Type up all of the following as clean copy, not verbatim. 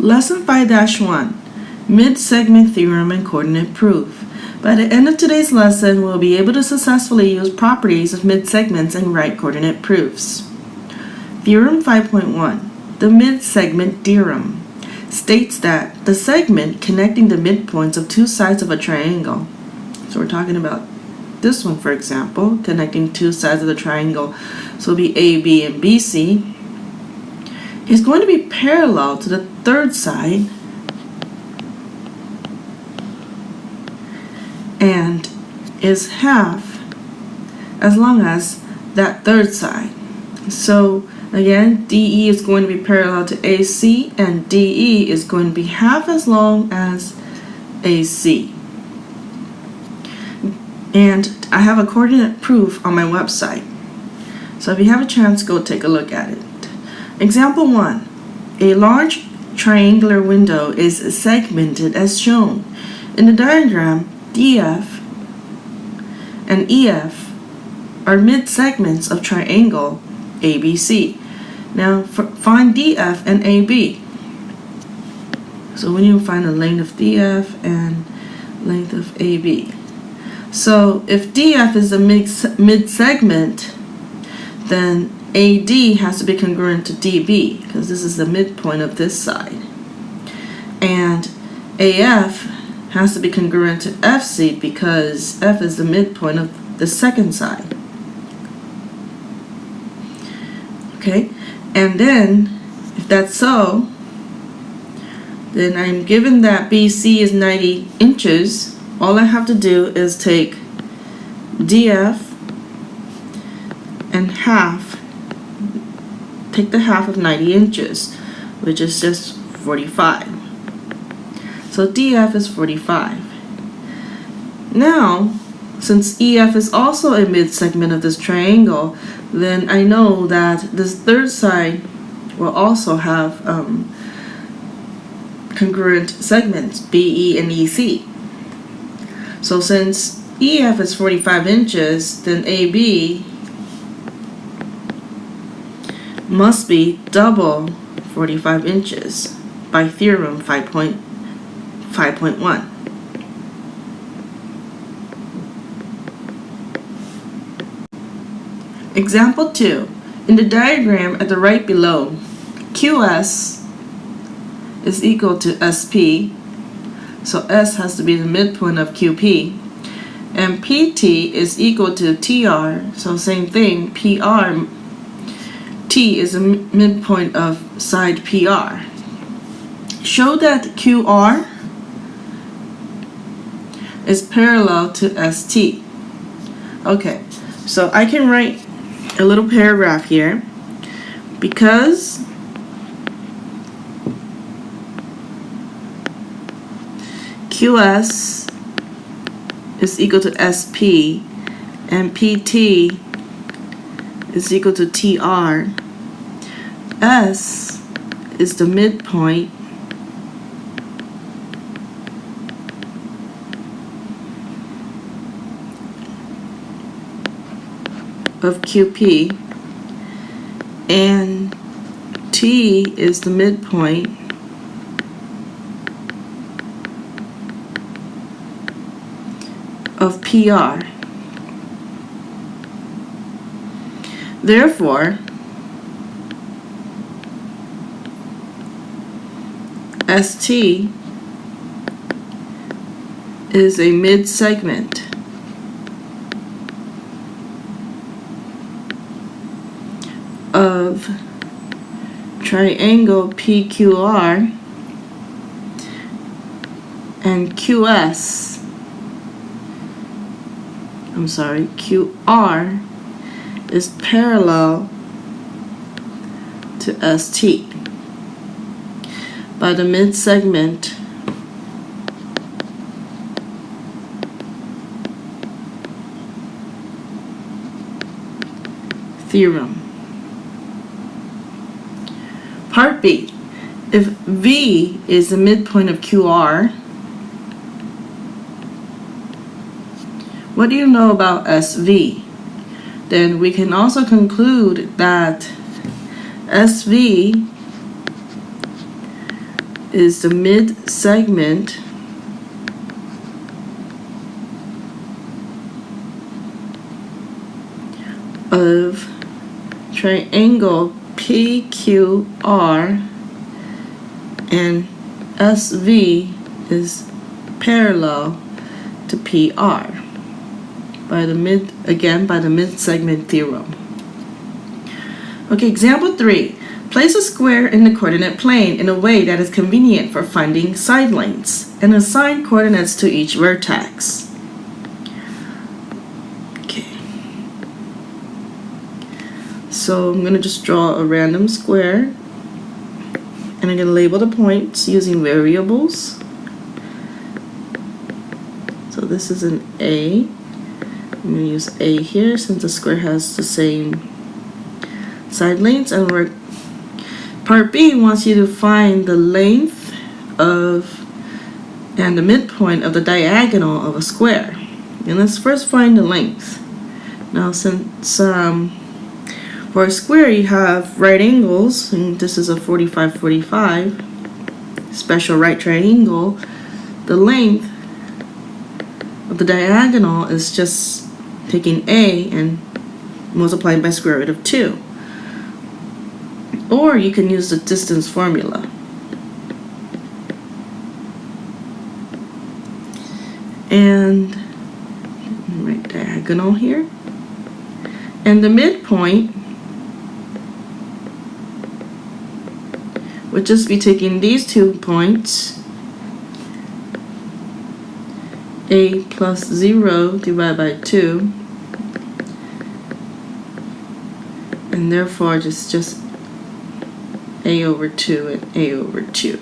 Lesson 5-1, Mid-Segment Theorem and Coordinate Proof. By the end of today's lesson, we'll be able to successfully use properties of mid-segments and write coordinate proofs. Theorem 5.1, the mid-segment theorem, states that the segment connecting the midpoints of two sides of a triangle, so we're talking about this one, for example, connecting two sides of the triangle, so it'll be AB and BC, is going to be parallel to the third side and is half as long as that third side. So again, DE is going to be parallel to AC and DE is going to be half as long as AC. And I have a coordinate proof on my website. So if you have a chance, go take a look at it. Example 1. A large triangular window is segmented as shown. In the diagram, DF and EF are mid-segments of triangle ABC. Now find DF and AB. So we need to find the length of DF and length of AB. So if DF is a mid-segment, then AD has to be congruent to DB because this is the midpoint of this side. And AF has to be congruent to FC because F is the midpoint of the second side. Okay, and then if that's so, then I'm given that BC is 90 inches. All I have to do is take DF and take the half of 90 inches, which is just 45. So DF is 45. Now, since EF is also a mid-segment of this triangle, then I know that this third side will also have congruent segments, BE and EC. So since EF is 45 inches, then AB must be double 45 inches by theorem 5.1. Example 2. In the diagram at the right below, QS is equal to SP, so S has to be the midpoint of QP, and PT is equal to TR, so same thing, T is a midpoint of side PR. Show that QR is parallel to ST. Okay, so I can write a little paragraph here. Because QS is equal to SP and PT is equal to TR, S is the midpoint of QP and T is the midpoint of PR. Therefore, ST is a mid-segment of triangle PQR and QR is parallel to ST by the mid-segment theorem. Part B. If V is the midpoint of QR, what do you know about SV? Then we can also conclude that SV is the mid segment of triangle PQR, and SV is parallel to PR by the mid segment theorem. Okay, example 3. Place a square in the coordinate plane in a way that is convenient for finding side lengths and assign coordinates to each vertex. Okay. So I'm going to just draw a random square, and I'm going to label the points using variables. So this is an A. I'm going to use A here since the square has the same side lengths, and part B wants you to find the length of and the midpoint of the diagonal of a square. And let's first find the length. Now, since for a square you have right angles, and this is a 45-45 special right triangle, the length of the diagonal is just taking A and multiplying by square root of 2. Or you can use the distance formula. And right diagonal here. And the midpoint would just be taking these 2 points, A plus 0 divided by 2, and therefore just A over 2 and A over 2.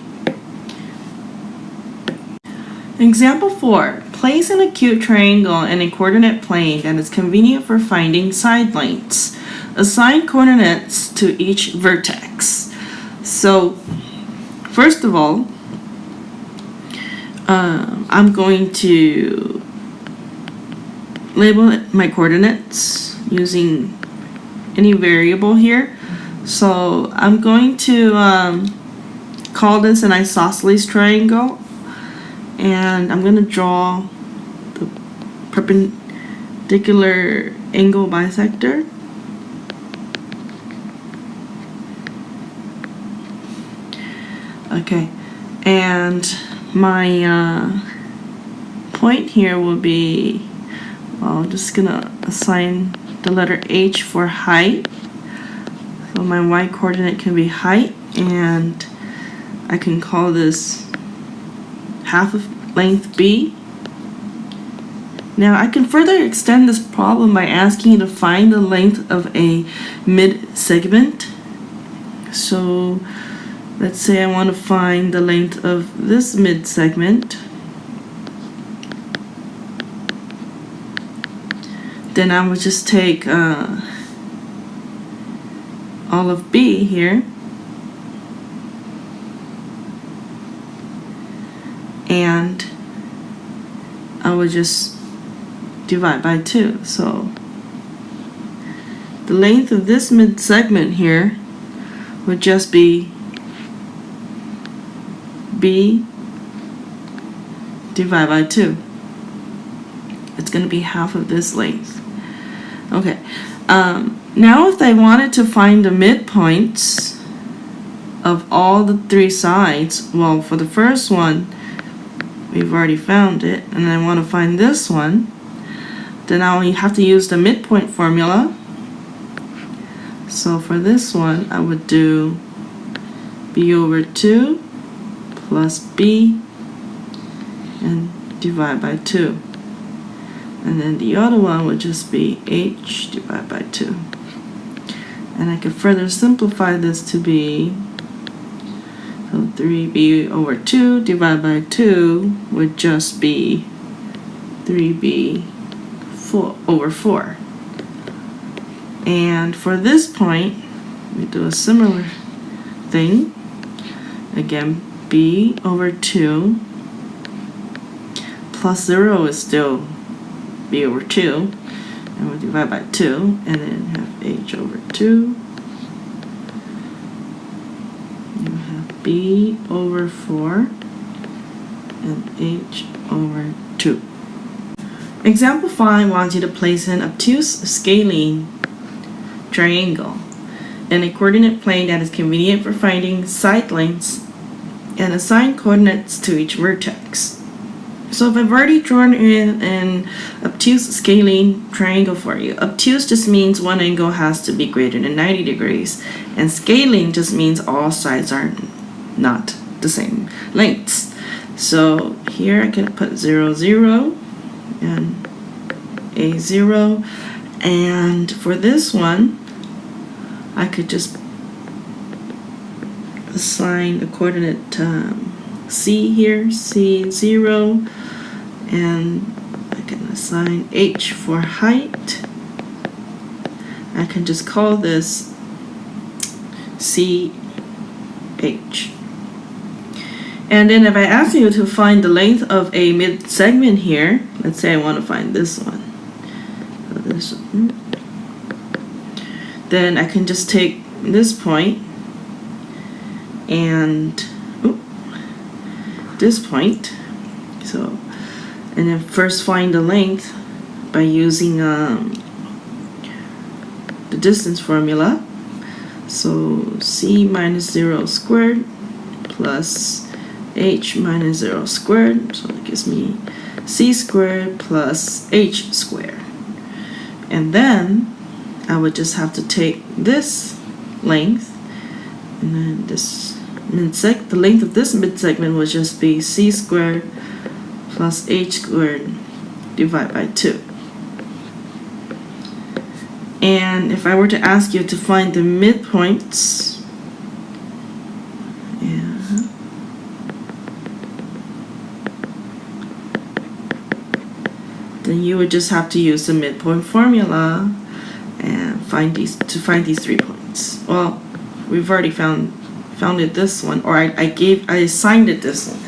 Example 4. Place an acute triangle in a coordinate plane that is convenient for finding side lengths. Assign coordinates to each vertex. So, first of all, I'm going to label my coordinates using any variable here. So I'm going to call this an isosceles triangle, and I'm going to draw the perpendicular angle bisector. Okay, and my point here will be, well, I'm just going to assign the letter H for height. So my y coordinate can be height, and I can call this half of length B. Now I can further extend this problem by asking you to find the length of a mid-segment. So let's say I want to find the length of this mid-segment. Then I would just take all of B here, and I would just divide by 2. So the length of this mid-segment here would just be B divided by 2. It's going to be half of this length. Okay. Now if I wanted to find the midpoints of all the 3 sides, well, for the first one, we've already found it, and I want to find this one, then I'll have to use the midpoint formula. So for this one, I would do B over 2 plus B and divide by 2. And then the other one would just be H divided by 2. And I could further simplify this to be, so 3B over 2 divided by 2 would just be 3B over 4. And for this point, we do a similar thing. Again, B over 2 plus 0 is still B over 2, and we'll divide by 2, and then have H over 2. You have b over 4 and h over 2. Example 5 wants you to place an obtuse scalene triangle in a coordinate plane that is convenient for finding side lengths and assign coordinates to each vertex. So if I've already drawn in an obtuse scalene triangle for you, obtuse just means one angle has to be greater than 90 degrees, and scalene just means all sides are not the same lengths. So here I can put 0, 0, and a 0, and for this one, I could just assign a coordinate C here, C 0, and I can assign H for height. I can just call this CH. And then if I ask you to find the length of a mid-segment here, let's say I want to find this one. Then I can just take this point and this point, so, and then first find the length by using the distance formula. So c minus 0 squared plus h minus 0 squared, so that gives me c squared plus h squared. And then I would just have to take this length, and then this the length of this mid-segment would just be c squared plus h squared divided by 2. And if I were to ask you to find the midpoints, then you would just have to use the midpoint formula and find these 3 points. Well, we've already found it this one, or I assigned it this one.